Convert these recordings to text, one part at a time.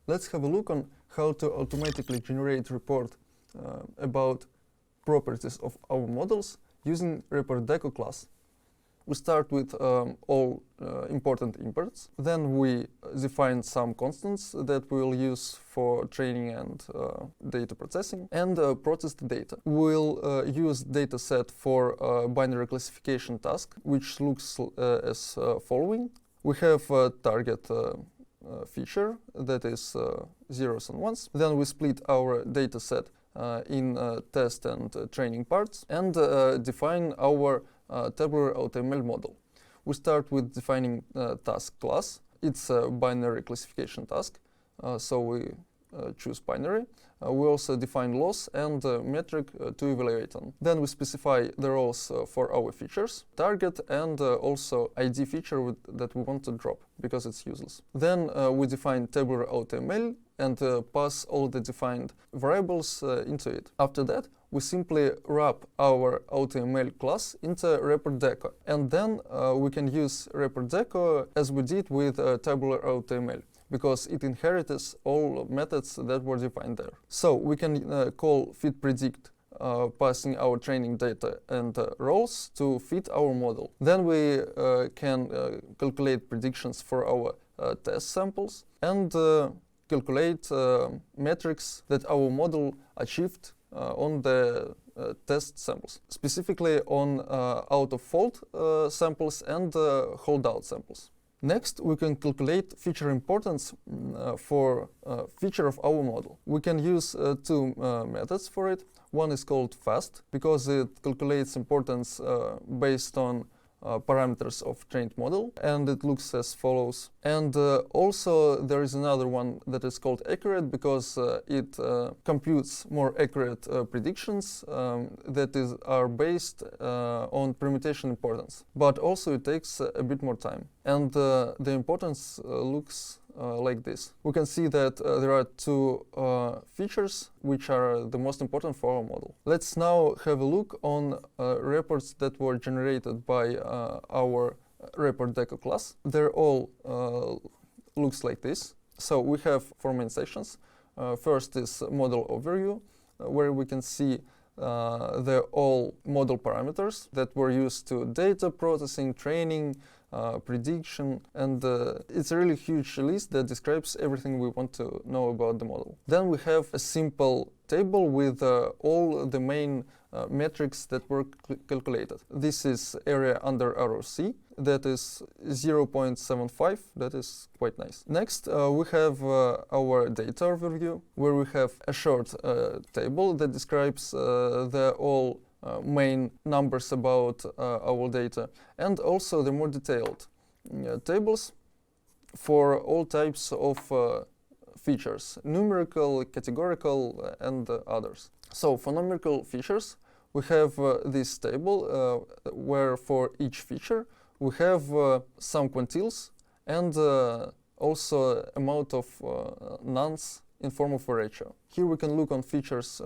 Let's have a look on how to automatically generate report about properties of our models using ReportDeco class. We start with all important imports. Then we define some constants that we'll use for training and data processing, and process the data. We'll use dataset for binary classification task, which looks as following. We have a target feature that is zeros and ones. Then we split our dataset in test and training parts, and define our tabular AutoML model. We start with defining task class. It's a binary classification task, so we choose binary. We also define loss and metric to evaluate on. Then we specify the roles for our features, target, and also ID feature that we want to drop because it's useless. Then we define tabular AutoML and pass all the defined variables into it. After that, we simply wrap our AutoML class into ReportDeco, and then we can use ReportDeco as we did with tabular AutoML, because it inherits all methods that were defined there. So we can call fitPredict, passing our training data and roles to fit our model. Then we can calculate predictions for our test samples and calculate metrics that our model achieved on the test samples, specifically on out-of-fault samples and holdout samples. Next, we can calculate feature importance for feature of our model. We can use two methods for it. One is called fast, because it calculates importance based on parameters of trained model, and it looks as follows. And also there is another one that is called accurate, because it computes more accurate predictions that are based on permutation importance. But also it takes a bit more time. And the importance looks like this. We can see that there are two features which are the most important for our model. Let's now have a look on reports that were generated by our ReportDeco class. They're all looks like this. So we have four main sections. First is model overview, where we can see the all model parameters that were used to data processing, training, prediction, and it's a really huge list that describes everything we want to know about the model. Then we have a simple table with all the main metrics that were calculated. This is area under ROC, that is 0.75, that is quite nice. Next, we have our data overview, where we have a short table that describes the all main numbers about our data, and also the more detailed tables for all types of features, numerical, categorical, and others. So for numerical features, we have this table where for each feature we have some quantiles and also amount of nonce in form of a ratio. Here we can look on features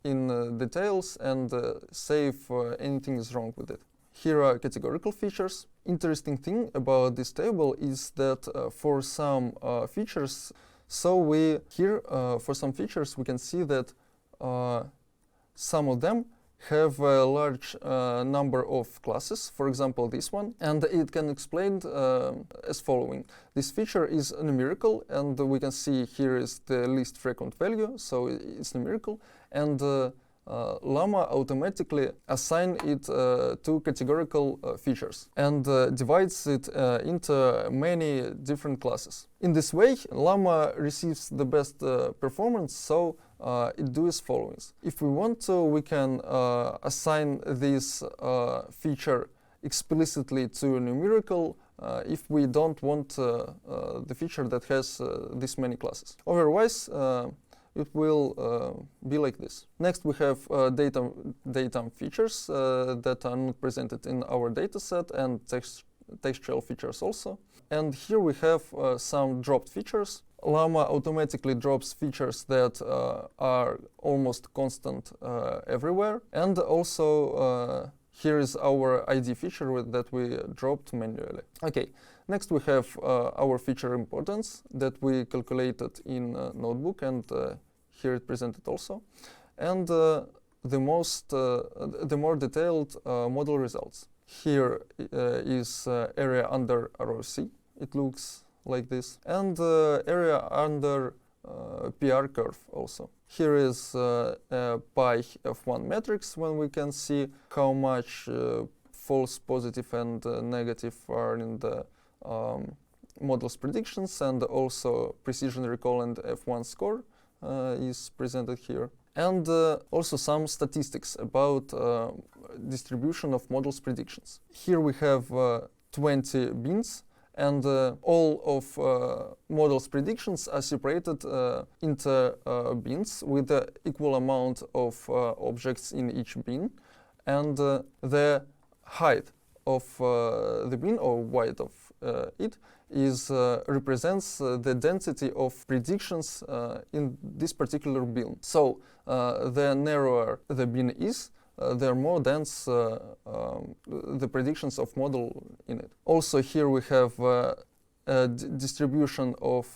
in details and say if anything is wrong with it. Here are categorical features. Interesting thing about this table is that for some features, for some features we can see that some of them have a large number of classes, for example this one, and it can explain as following. This feature is numerical, and we can see here is the least frequent value, so it's numerical, and LAMA automatically assign it to categorical features and divides it into many different classes. In this way, LAMA receives the best performance, so it does as follows. If we want to, we can assign this feature explicitly to numerical if we don't want the feature that has this many classes. Otherwise, it will be like this. Next, we have data features that are not presented in our dataset, and textual features also. And here we have some dropped features. LAMA automatically drops features that are almost constant everywhere. And also Here is our ID feature that we dropped manually. Okay, next we have our feature importance that we calculated in Notebook, and here it presented also. And the more detailed model results. Here is area under ROC. It looks like this. And area under PR curve also. Here is a pi f1 matrix, when we can see how much false positive and negative are in the model's predictions, and also precision recall and f1 score is presented here. And also some statistics about distribution of models predictions. Here we have 20 bins, and all of models predictions are separated into bins with the equal amount of objects in each bin, and the height of the bin, or width of it, represents the density of predictions in this particular bin. So the narrower the bin is, the more dense the predictions of model in it. Also here we have a distribution of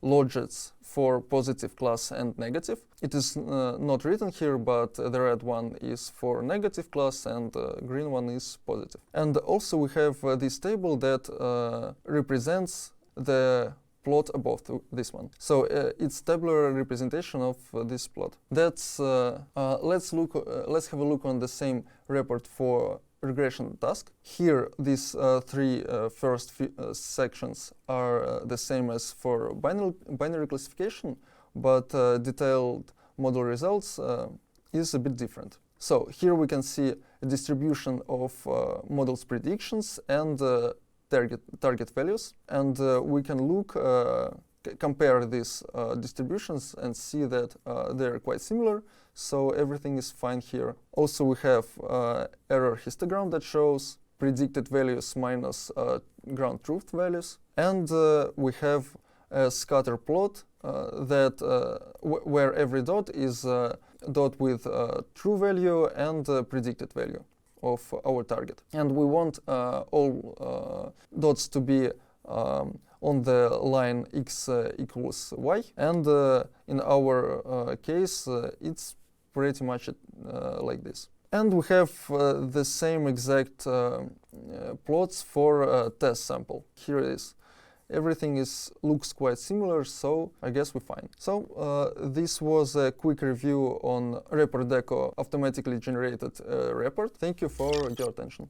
logits for positive class and negative. It is not written here, but the red one is for negative class and the green one is positive. And also we have this table that represents the plot above this one. So it's tabular representation of this plot. That's let's have a look on the same report for regression task. Here, these three first sections are the same as for binary classification, but detailed model results is a bit different. So here we can see a distribution of models predictions and target values, and we can compare these distributions and see that they're quite similar, so everything is fine here. Also we have error histogram that shows predicted values minus ground truth values, and we have a scatter plot where every dot is a dot with true value and predicted value of our target. And we want all dots to be on the line x equals y, and in our case it's pretty much like this. And we have the same exact plots for test sample. Here it is. Everything looks quite similar, so I guess we're fine. So this was a quick review on ReportDeco automatically generated report. Thank you for your attention.